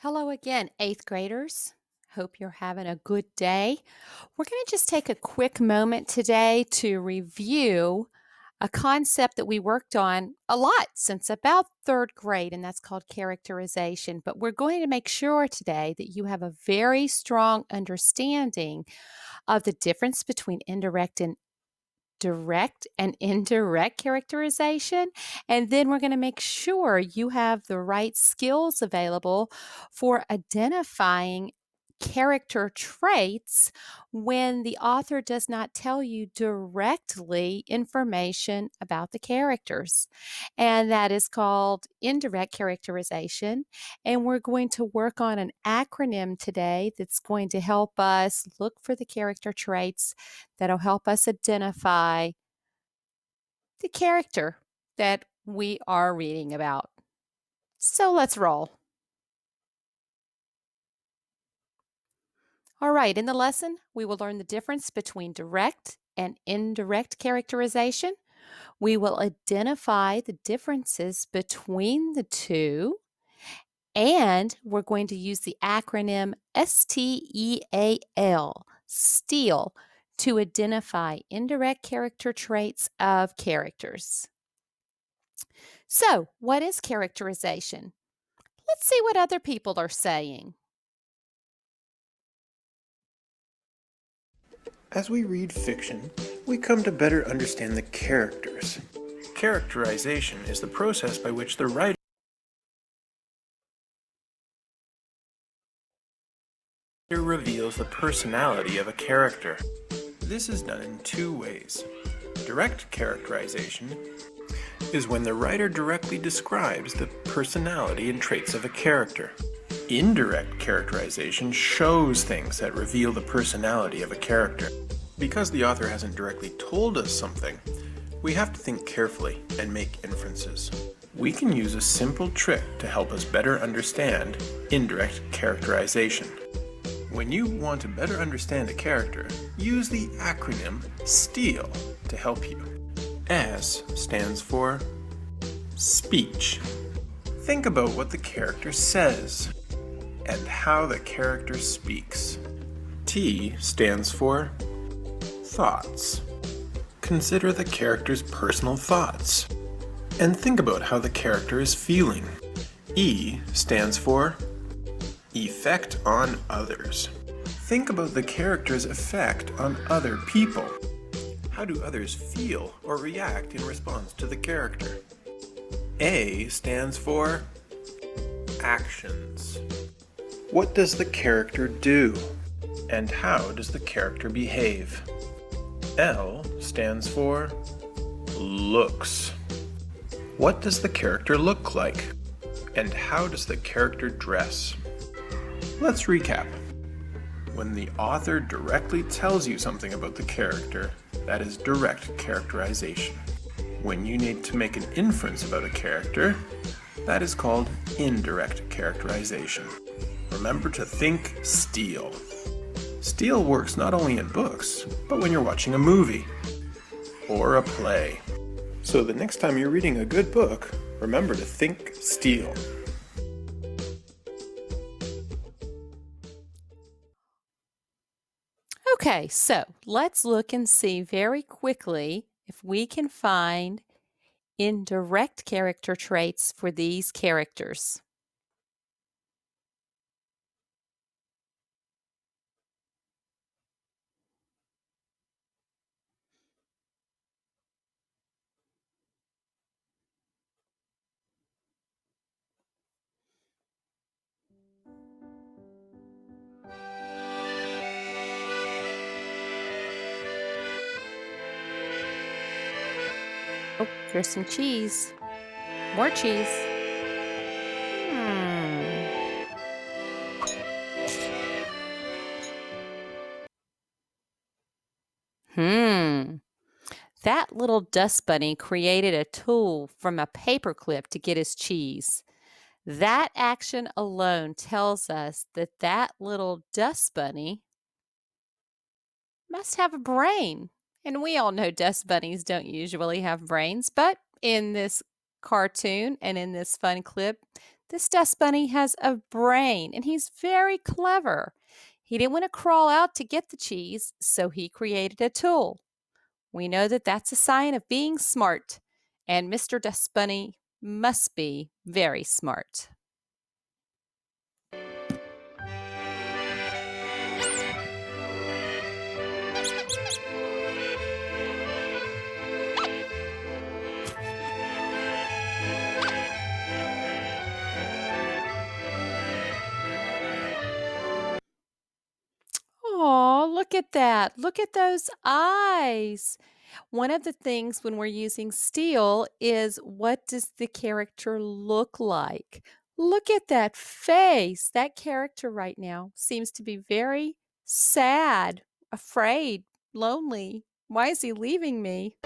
Hello again, eighth graders. Hope you're having a good day. We're going to just take a quick moment today to review a concept that we worked on a lot since about third grade, and that's called characterization. But we're going to make sure today that you have a very strong understanding of the difference between indirect and direct and indirect characterization. And then we're going to make sure you have the right skills available for identifying character traits when the author does not tell you directly information about the characters. And that is called indirect characterization. And we're going to work on an acronym today that's going to help us look for the character traits that'll help us identify the character that we are reading about. So let's roll. All right, in the lesson, we will learn the difference between direct and indirect characterization. We will identify the differences between the two, and we're going to use the acronym STEAL, STEAL, to identify indirect character traits of characters. So, what is characterization? Let's see what other people are saying. As we read fiction, we come to better understand the characters. Characterization is the process by which the writer reveals the personality of a character. This is done in two ways. Direct characterization is when the writer directly describes the personality and traits of a character. Indirect characterization shows things that reveal the personality of a character. Because the author hasn't directly told us something, we have to think carefully and make inferences. We can use a simple trick to help us better understand indirect characterization. When you want to better understand a character, use the acronym STEAL to help you. S stands for speech. Think about what the character says and how the character speaks. T stands for thoughts. Consider the character's personal thoughts and think about how the character is feeling. E stands for effect on others. Think about the character's effect on other people. How do others feel or react in response to the character? A stands for actions. What does the character do? And how does the character behave? L stands for looks. What does the character look like? And how does the character dress? Let's recap. When the author directly tells you something about the character, that is direct characterization. When you need to make an inference about a character, that is called indirect characterization. Remember to think STEAL. STEAL works not only in books, but when you're watching a movie or a play. So the next time you're reading a good book, remember to think STEAL. Okay, so let's look and see very quickly if we can find indirect character traits for these characters. Oh, here's some cheese. More cheese. Hmm. Hmm. That little dust bunny created a tool from a paperclip to get his cheese. That action alone tells us that that little dust bunny must have a brain. And we all know dust bunnies don't usually have brains, but in this cartoon and in this fun clip, This dust bunny has a brain and he's very clever. He didn't want to crawl out to get the cheese, so he created a tool. We know that that's a sign of being smart, and Mr. Dust Bunny must be very smart. Oh, look at that. Look at those eyes. One of the things when we're using steel is what does the character look like? Look at that face. That character right now seems to be very sad, afraid, lonely. Why is he leaving me?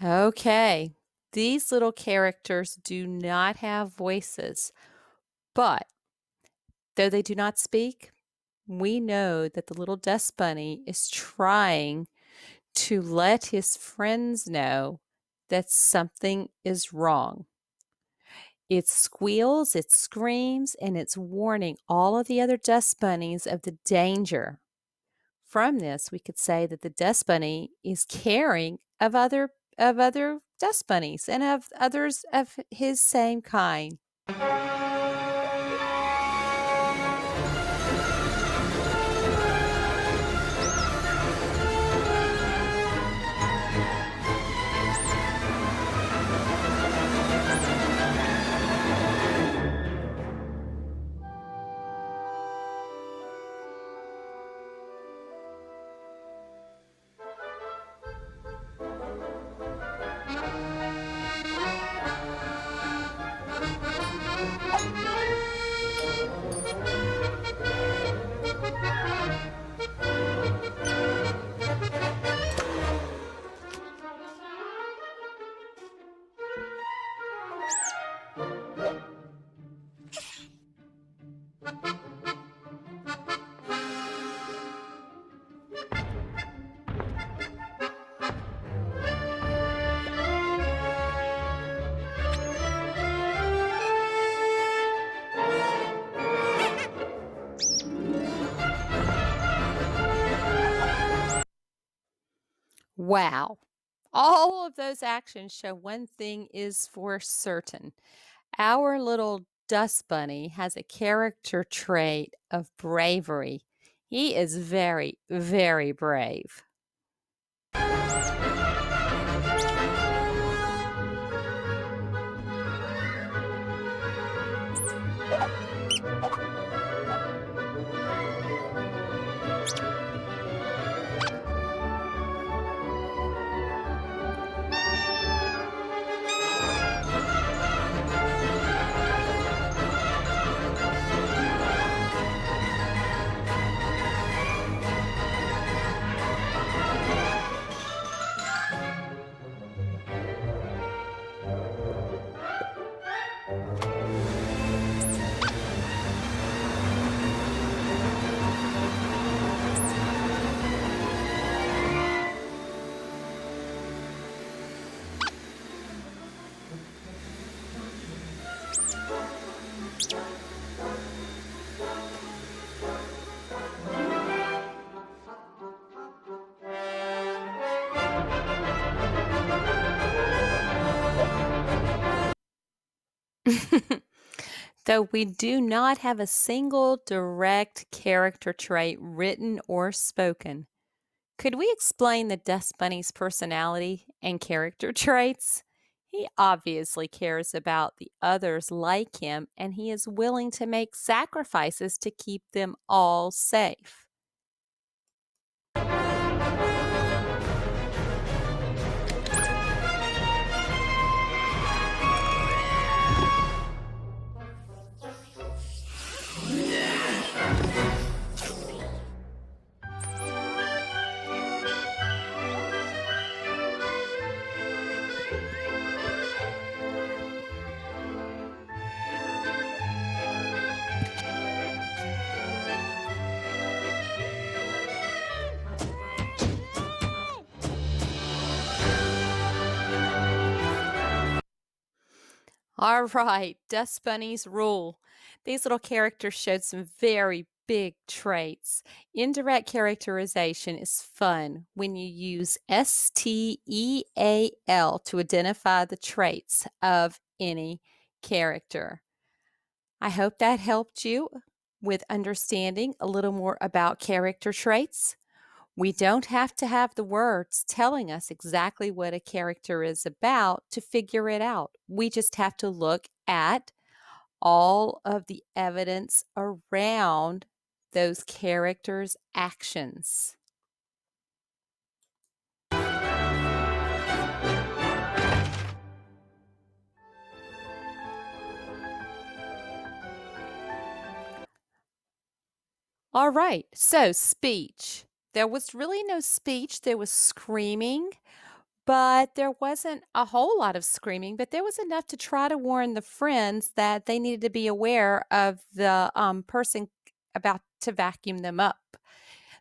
Okay, these little characters do not have voices, but though they do not speak, we know that the little dust bunny is trying to let his friends know that something is wrong. It squeals, it screams, and it's warning all of the other dust bunnies of the danger. From this, we could say that the dust bunny is caring of other dust bunnies and of others of his same kind. Wow. All of those actions show one thing is for certain. Our little dust bunny has a character trait of bravery. He is very, very brave. Though we do not have a single direct character trait written or spoken, could we explain the dust bunny's personality and character traits? He obviously cares about the others like him, and he is willing to make sacrifices to keep them all safe. All right, Dust Bunnies rule. These little characters showed some very big traits. Indirect characterization is fun when you use STEAL to identify the traits of any character. I hope that helped you with understanding a little more about character traits. We don't have to have the words telling us exactly what a character is about to figure it out. We just have to look at all of the evidence around those characters' actions. All right, so speech. There was really no speech, there was screaming. But there wasn't a whole lot of screaming, but there was enough to try to warn the friends that they needed to be aware of the person about to vacuum them up.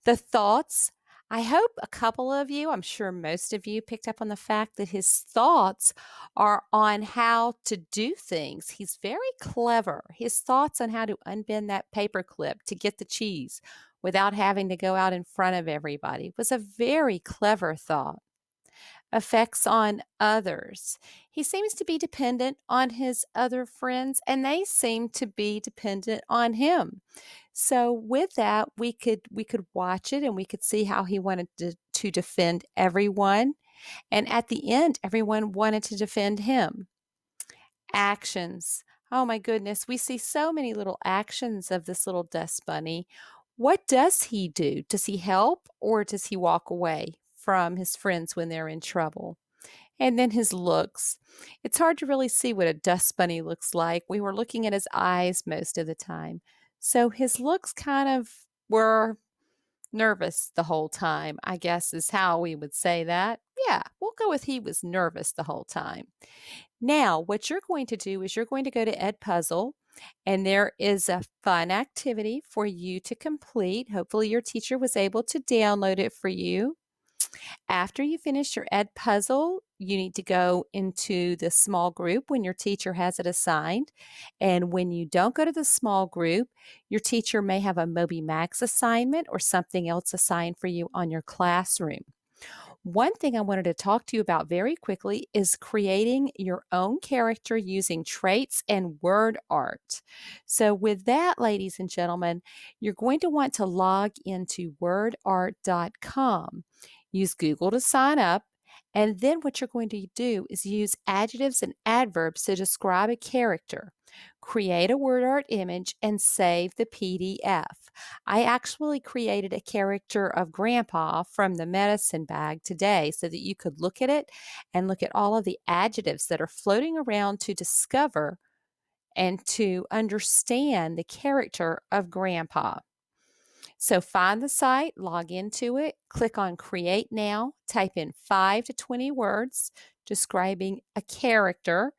The thoughts, I hope a couple of you, I'm sure most of you, picked up on the fact that his thoughts are on how to do things. He's very clever. His thoughts on how to unbend that paper clip to get the cheese without having to go out in front of everybody was a very clever thought. Effects on others. He seems to be dependent on his other friends, and they seem to be dependent on him. So with that, we could watch it and we could see how he wanted to defend everyone. And at the end, everyone wanted to defend him. Actions. Oh my goodness, we see so many little actions of this little dust bunny. What does he do? Does he help or does he walk away from his friends when they're in trouble? And then his looks. It's hard to really see what a dust bunny looks like. We were looking at his eyes most of the time. So his looks kind of were nervous the whole time, I guess is how we would say that. Yeah, we'll go with he was nervous the whole time. Now, what you're going to do is you're going to go to Edpuzzle, and there is a fun activity for you to complete. Hopefully, your teacher was able to download it for you. After you finish your Ed puzzle, you need to go into the small group when your teacher has it assigned. And when you don't go to the small group, your teacher may have a Moby Max assignment or something else assigned for you on your classroom. One thing I wanted to talk to you about very quickly is creating your own character using traits and word art. So, with that, ladies and gentlemen, you're going to want to log into wordart.com. Use Google to sign up. And then what you're going to do is use adjectives and adverbs to describe a character. Create a word art image and save the PDF. I actually created a character of Grandpa from the medicine bag today so that you could look at it and look at all of the adjectives that are floating around to discover and to understand the character of Grandpa. So find the site, log into it, click on Create Now, type in 5 to 20 words describing a character,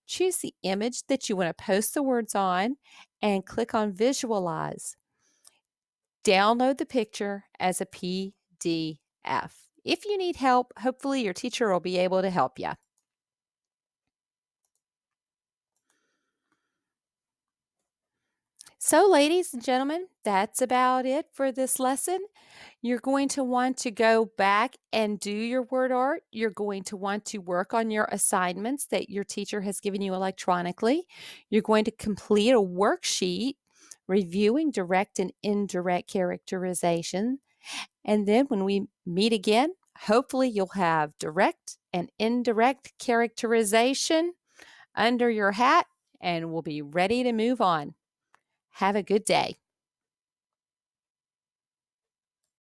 choose the image that you want to post the words on, and click on Visualize. Download the picture as a PDF. If you need help, hopefully your teacher will be able to help you. So, ladies and gentlemen, that's about it for this lesson. You're going to want to go back and do your word art. You're going to want to work on your assignments that your teacher has given you electronically. You're going to complete a worksheet reviewing direct and indirect characterization. And then when we meet again, hopefully you'll have direct and indirect characterization under your hat and we'll be ready to move on. Have a good day.